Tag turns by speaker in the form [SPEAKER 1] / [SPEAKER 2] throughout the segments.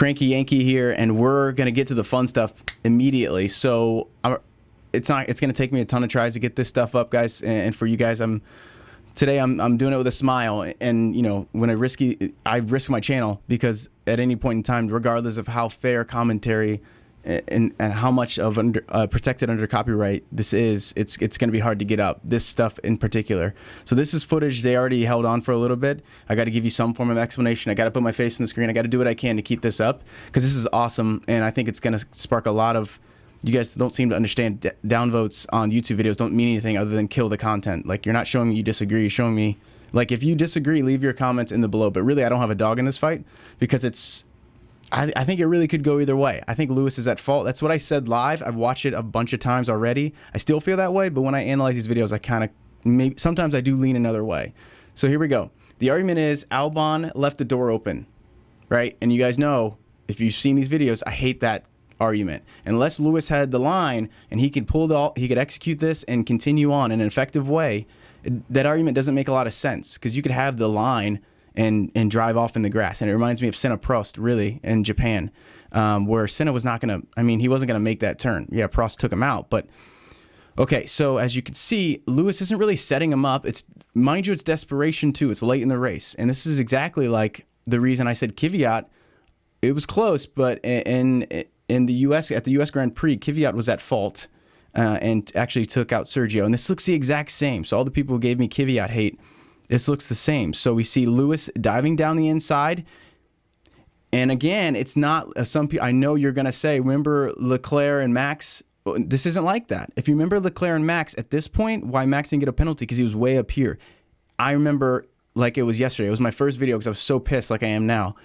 [SPEAKER 1] Cranky Yankee here, and we're gonna get to the fun stuff immediately. So it's going to take me a ton of tries to get this stuff up, guys. And for you guys, today I'm doing it with a smile. And you know, when I risk my channel, because at any point in time, regardless of how fair commentary and how much of protected under copyright this is, it's going to be hard to get up, this stuff in particular. So this is footage they already held on for a little bit. I got to give you some form of explanation. I got to put my face on the screen. I got to do what I can to keep this up, because this is awesome, and I think it's going to spark a lot of, you guys don't seem to understand, downvotes on YouTube videos don't mean anything other than kill the content. Like, you're not showing me you disagree, you're showing me, like, if you disagree, leave your comments in the below. But really, I don't have a dog in this fight, because I think it really could go either way. I think Lewis is at fault. That's what I said live. I've watched it a bunch of times already. I still feel that way, but when I analyze these videos, I kind of, sometimes I do lean another way. So here we go. The argument is Albon left the door open, right? And you guys know, if you've seen these videos, I hate that argument. Unless Lewis had the line and he could he could execute this and continue on in an effective way, that argument doesn't make a lot of sense, because you could have the line and drive off in the grass. And it reminds me of Senna Prost, really, in Japan, where Senna was not going to, I mean, he wasn't going to make that turn. Yeah, Prost took him out. But, okay, so as you can see, Lewis isn't really setting him up. Mind you, it's desperation, too. It's late in the race. And this is exactly like the reason I said Kvyat. It was close, but in the U.S., at the U.S. Grand Prix, Kvyat was at fault and actually took out Sergio. And this looks the exact same. So all the people who gave me Kvyat hate, this looks the same. So we see Lewis diving down the inside. And again, it's not some people, I know you're going to say, remember Leclerc and Max? This isn't like that. If you remember Leclerc and Max at this point, why Max didn't get a penalty? Because he was way up here. I remember like it was yesterday. It was my first video because I was so pissed, like I am now.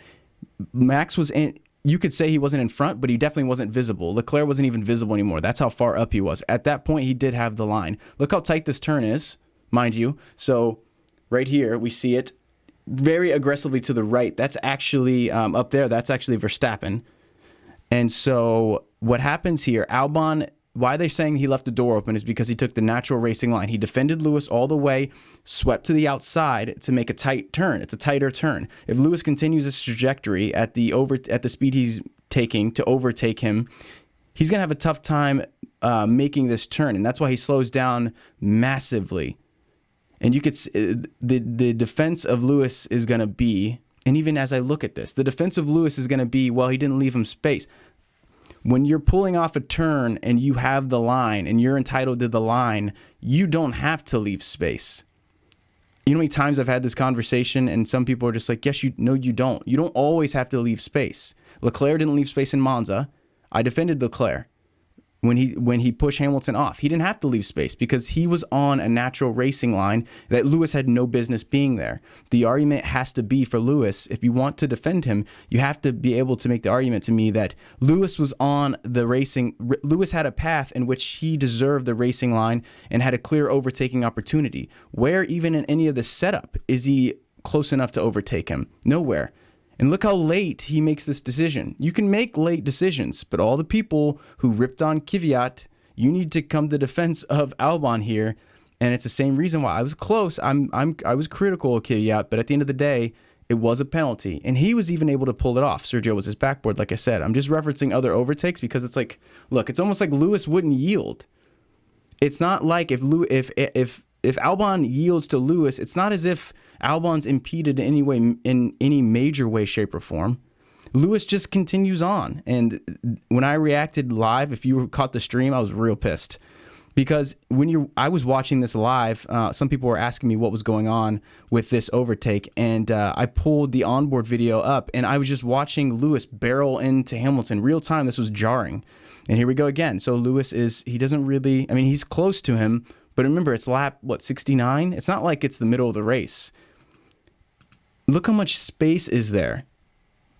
[SPEAKER 1] Max was in, you could say he wasn't in front, but he definitely wasn't visible. Leclerc wasn't even visible anymore. That's how far up he was. At that point, he did have the line. Look how tight this turn is, mind you. So right here, we see it very aggressively to the right. That's actually up there. That's actually Verstappen. And so what happens here, Albon, why they're saying he left the door open is because he took the natural racing line. He defended Lewis all the way, swept to the outside to make a tight turn. It's a tighter turn. If Lewis continues this trajectory at the speed he's taking to overtake him, he's going to have a tough time making this turn. And that's why he slows down massively. And you could see the defense of Lewis is going to be, and even as I look at this, the defense of Lewis is going to be, well, he didn't leave him space. When you're pulling off a turn and you have the line and you're entitled to the line, you don't have to leave space. You know how many times I've had this conversation and some people are just like, yes, no, you don't. You don't always have to leave space. Leclerc didn't leave space in Monza. I defended Leclerc when he pushed Hamilton off. He didn't have to leave space because he was on a natural racing line that Lewis had no business being there. The argument has to be for Lewis, if you want to defend him, you have to be able to make the argument to me that Lewis was on the racing, Lewis had a path in which he deserved the racing line and had a clear overtaking opportunity. Where even in any of the setup is he close enough to overtake him? Nowhere. And look how late he makes this decision. You can make late decisions, but all the people who ripped on Kvyat, you need to come to defense of Albon here. And it's the same reason why I was close. I was critical of Kvyat, but at the end of the day, it was a penalty. And he was even able to pull it off. Sergio was his backboard, like I said. I'm just referencing other overtakes because it's like, look, it's almost like Lewis wouldn't yield. It's not like if Albon yields to Lewis, it's not as if Albon's impeded in any way, in any major way, shape, or form. Lewis just continues on. And when I reacted live, if you caught the stream, I was real pissed. Because I was watching this live, some people were asking me what was going on with this overtake, and I pulled the onboard video up, and I was just watching Lewis barrel into Hamilton. Real time, this was jarring. And here we go again. So Lewis he doesn't really, I mean, he's close to him, but remember, it's lap, 69? It's not like it's the middle of the race. Look how much space is there.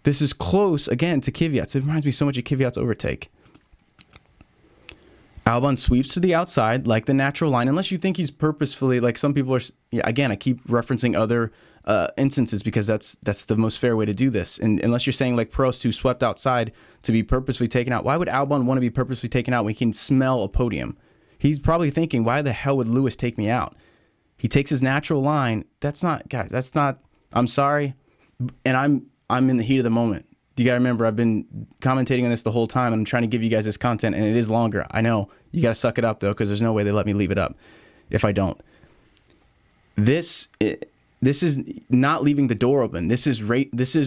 [SPEAKER 1] This is close, again, to Kvyat. So it reminds me so much of Kvyat's overtake. Albon sweeps to the outside, like the natural line, unless you think he's purposefully, like some people are, again, I keep referencing other instances because that's the most fair way to do this. And unless you're saying like Prost, who swept outside to be purposefully taken out, why would Albon want to be purposefully taken out when he can smell a podium? He's probably thinking, why the hell would Lewis take me out? He takes his natural line. That's not, guys, that's not, I'm sorry. And I'm in the heat of the moment. You got to remember, I've been commentating on this the whole time, and I'm trying to give you guys this content, and it is longer. I know. You got to suck it up, though, because there's no way they let me leave it up if I don't. This is not leaving the door open. This is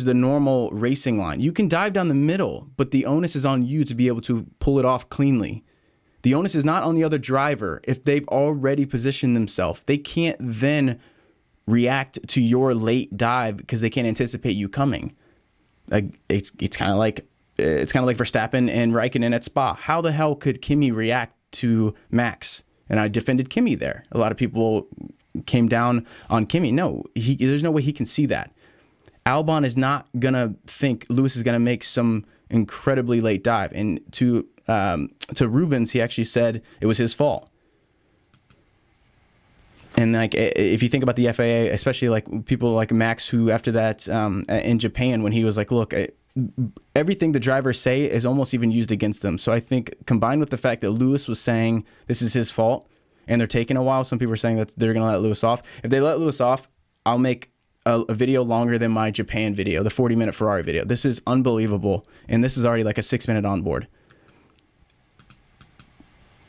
[SPEAKER 1] the normal racing line. You can dive down the middle, but the onus is on you to be able to pull it off cleanly. The onus is not on the other driver. If they've already positioned themselves, they can't then react to your late dive because they can't anticipate you coming. It's kind of like Verstappen and Raikkonen at Spa. How the hell could Kimi react to Max? And I defended Kimi there. A lot of people came down on Kimi. No, there's no way he can see that. Albon is not gonna think Lewis is gonna make some incredibly late dive. And to Rubens, he actually said it was his fault. And like, if you think about the FAA, especially like people like Max, who after that in Japan, when he was like, look, everything the drivers say is almost even used against them. So I think combined with the fact that Lewis was saying this is his fault and they're taking a while, some people are saying that they're going to let Lewis off. If they let Lewis off, I'll make a video longer than my Japan video, the 40-minute Ferrari video. This is unbelievable. And this is already like a 6-minute onboard.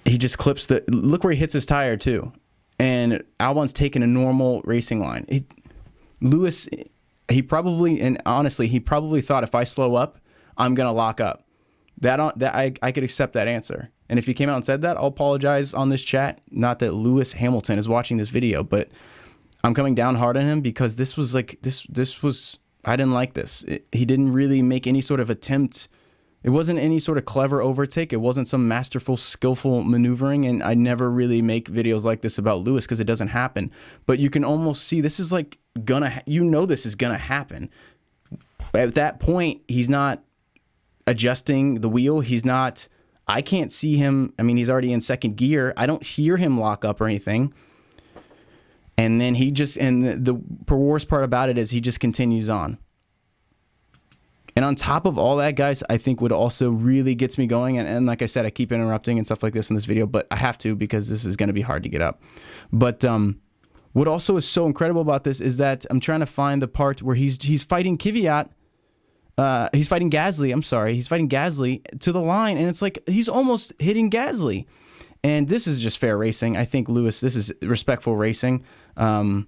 [SPEAKER 1] He just clips look where he hits his tire too. And Albon's taking a normal racing line. Lewis, he probably thought if I slow up, I'm going to lock up. I could accept that answer. And if he came out and said that, I'll apologize on this chat. Not that Lewis Hamilton is watching this video, but I'm coming down hard on him because this was I didn't like this. He didn't really make any sort of attempt. It wasn't any sort of clever overtake. It wasn't some masterful, skillful maneuvering. And I never really make videos like this about Lewis because it doesn't happen. But you can almost see this is like this is gonna happen. At that point, he's not adjusting the wheel. I can't see him. I mean, he's already in second gear. I don't hear him lock up or anything. And then the worst part about it is he just continues on. And on top of all that, guys, I think what also really gets me going, and like I said, I keep interrupting and stuff like this in this video, but I have to because this is going to be hard to get up. But what also is so incredible about this is that I'm trying to find the part where he's fighting Kvyat. He's fighting Gasly. I'm sorry. He's fighting Gasly to the line, and it's like he's almost hitting Gasly. And this is just fair racing. I think, Lewis, this is respectful racing. And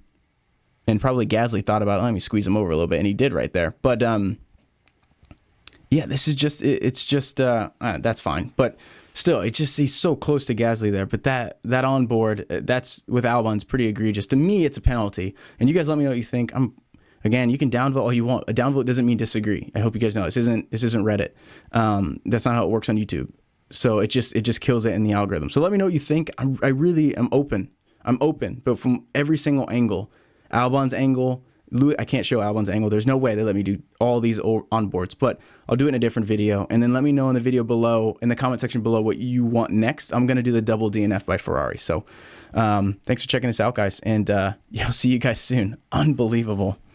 [SPEAKER 1] probably Gasly thought about, let me squeeze him over a little bit, and he did right there. But yeah, this is just, that's fine. But still, he's so close to Gasly there. But that onboard, that's with Albon's pretty egregious. To me, it's a penalty. And you guys let me know what you think. Again, you can downvote all you want. A downvote doesn't mean disagree. I hope you guys know this isn't Reddit. That's not how it works on YouTube. So it just kills it in the algorithm. So let me know what you think. I really am open. I'm open, but from every single angle. Albon's angle, I can't show Albon's angle. There's no way they let me do all these onboards, but I'll do it in a different video. And then let me know in the video below, in the comment section below, what you want next. I'm going to do the double DNF by Ferrari. So thanks for checking this out, guys. And I'll see you guys soon. Unbelievable.